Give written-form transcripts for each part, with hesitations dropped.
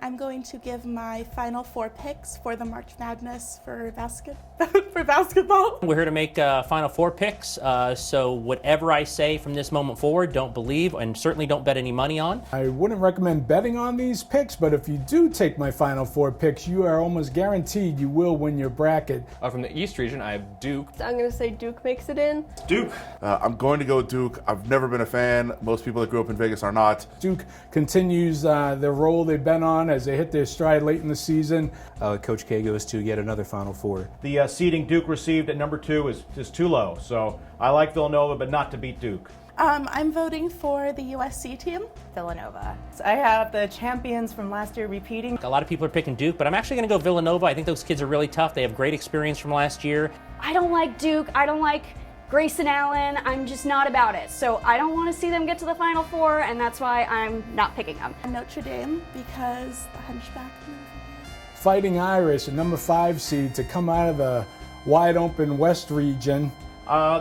I'm going to give my final 4 picks for the March Madness for basketball. We're here to make final 4 picks, so whatever I say from this moment forward, don't believe and certainly don't bet any money on. I wouldn't recommend betting on these picks, but if you do take my final 4 picks, you are almost guaranteed you will win your bracket. From the East region, I have Duke. I'm going to say Duke makes it in. Duke. I'm going to go Duke. I've never been a fan. Most people that grew up in Vegas are not. Duke continues their role they've been on as they hit their stride late in the season. Coach K goes to yet another Final Four. The seeding Duke received at number 2 is too low, so I like Villanova, but not to beat Duke. I'm voting for the USC team. Villanova. So I have the champions from last year repeating. A lot of people are picking Duke, but I'm actually going to go Villanova. I think those kids are really tough. They have great experience from last year. I don't like Duke. I don't like Grayson Allen. I'm just not about it. So I don't want to see them get to the Final Four, and that's why I'm not picking them. Notre Dame, because the Hunchback movie. Fighting Irish, a number 5 seed to come out of the wide open West region.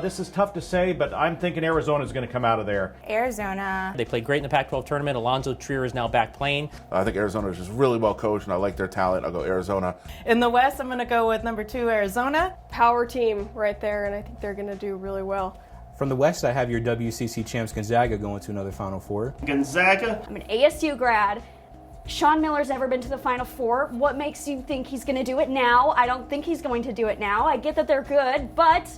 This is tough to say, but I'm thinking Arizona's going to come out of there. Arizona. They played great in the Pac-12 tournament. Alonzo Trier is now back playing. I think Arizona is just really well coached, and I like their talent. I'll go Arizona. In the West, I'm going to go with number 2, Arizona. Power team right there, and I think they're going to do really well. From the West, I have your WCC champs Gonzaga going to another Final Four. Gonzaga. I'm an ASU grad. Sean Miller's never been to the Final Four. What makes you think he's going to do it now? I don't think he's going to do it now. I get that they're good, but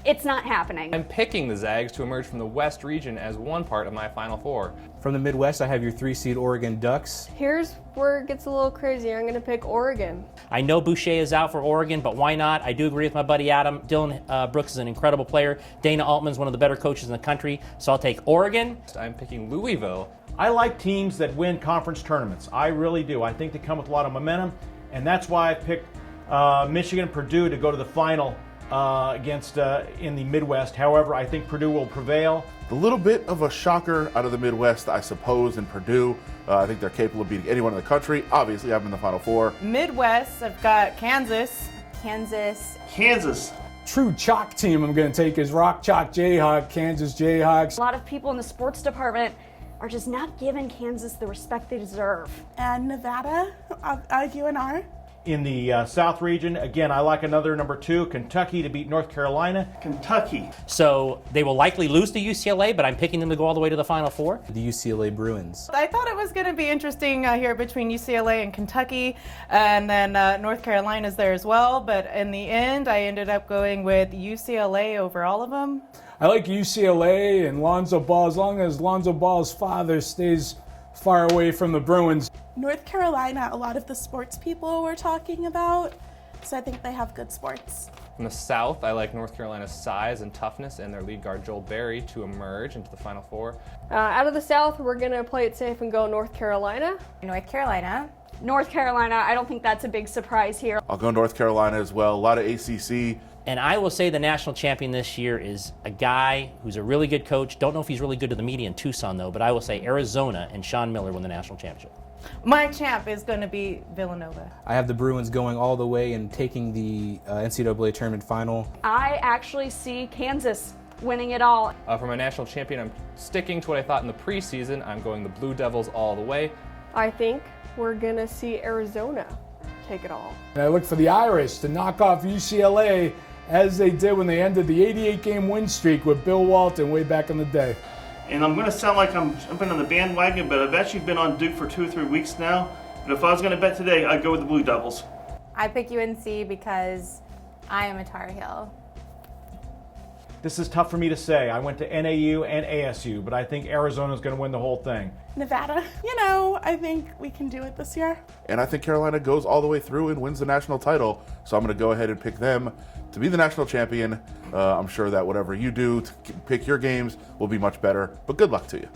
it's not happening. I'm picking the Zags to emerge from the West region as one part of my Final Four. From the Midwest, I have your 3-seed Oregon Ducks. Here's where it gets a little crazy. I'm going to pick Oregon. I know Boucher is out for Oregon, but why not? I do agree with my buddy Adam. Dylan Brooks is an incredible player. Dana Altman's one of the better coaches in the country, so I'll take Oregon. I'm picking Louisville. I like teams that win conference tournaments. I really do. I think they come with a lot of momentum, and that's why I picked Michigan and Purdue to go to the final against in the Midwest. However, I think Purdue will prevail. A little bit of a shocker out of the Midwest, I suppose, in Purdue. I think they're capable of beating anyone in the country. Obviously, I'm in the Final Four. Midwest, I've got Kansas. Kansas. True chalk team I'm going to take is Rock Chalk Jayhawk, Kansas Jayhawks. A lot of people in the sports department are just not giving Kansas the respect they deserve. And Nevada, UNR. In the South region, again, I like another number 2, Kentucky, to beat North Carolina. Kentucky. So they will likely lose to UCLA, but I'm picking them to go all the way to the Final Four. The UCLA Bruins. I thought it was going to be interesting here between UCLA and Kentucky, and then North Carolina's there as well, but in the end, I ended up going with UCLA over all of them. I like UCLA and Lonzo Ball as long as Lonzo Ball's father stays far away from the Bruins. North Carolina, a lot of the sports people were talking about, so I think they have good sports. From the South, I like North Carolina's size and toughness and their lead guard Joel Berry to emerge into the Final Four. Out of the South, we're going to play it safe and go North Carolina. North Carolina. North Carolina, I don't think that's a big surprise here. I'll go North Carolina as well. A lot of ACC. And I will say the national champion this year is a guy who's a really good coach. Don't know if he's really good to the media in Tucson, though, but I will say Arizona and Sean Miller win the national championship. My champ is going to be Villanova. I have the Bruins going all the way and taking the NCAA tournament final. I actually see Kansas winning it all. For my national champion, I'm sticking to what I thought in the preseason. I'm going the Blue Devils all the way. I think we're going to see Arizona take it all. And I look for the Irish to knock off UCLA as they did when they ended the 88-game win streak with Bill Walton way back in the day. And I'm going to sound like I'm jumping on the bandwagon, but I've actually been on Duke for 2 or 3 weeks now. But if I was going to bet today, I'd go with the Blue Devils. I pick UNC because I am a Tar Heel. This is tough for me to say. I went to NAU and ASU, but I think Arizona's going to win the whole thing. Nevada, I think we can do it this year. And I think Carolina goes all the way through and wins the national title. So I'm going to go ahead and pick them to be the national champion. I'm sure that whatever you do to pick your games will be much better, but good luck to you.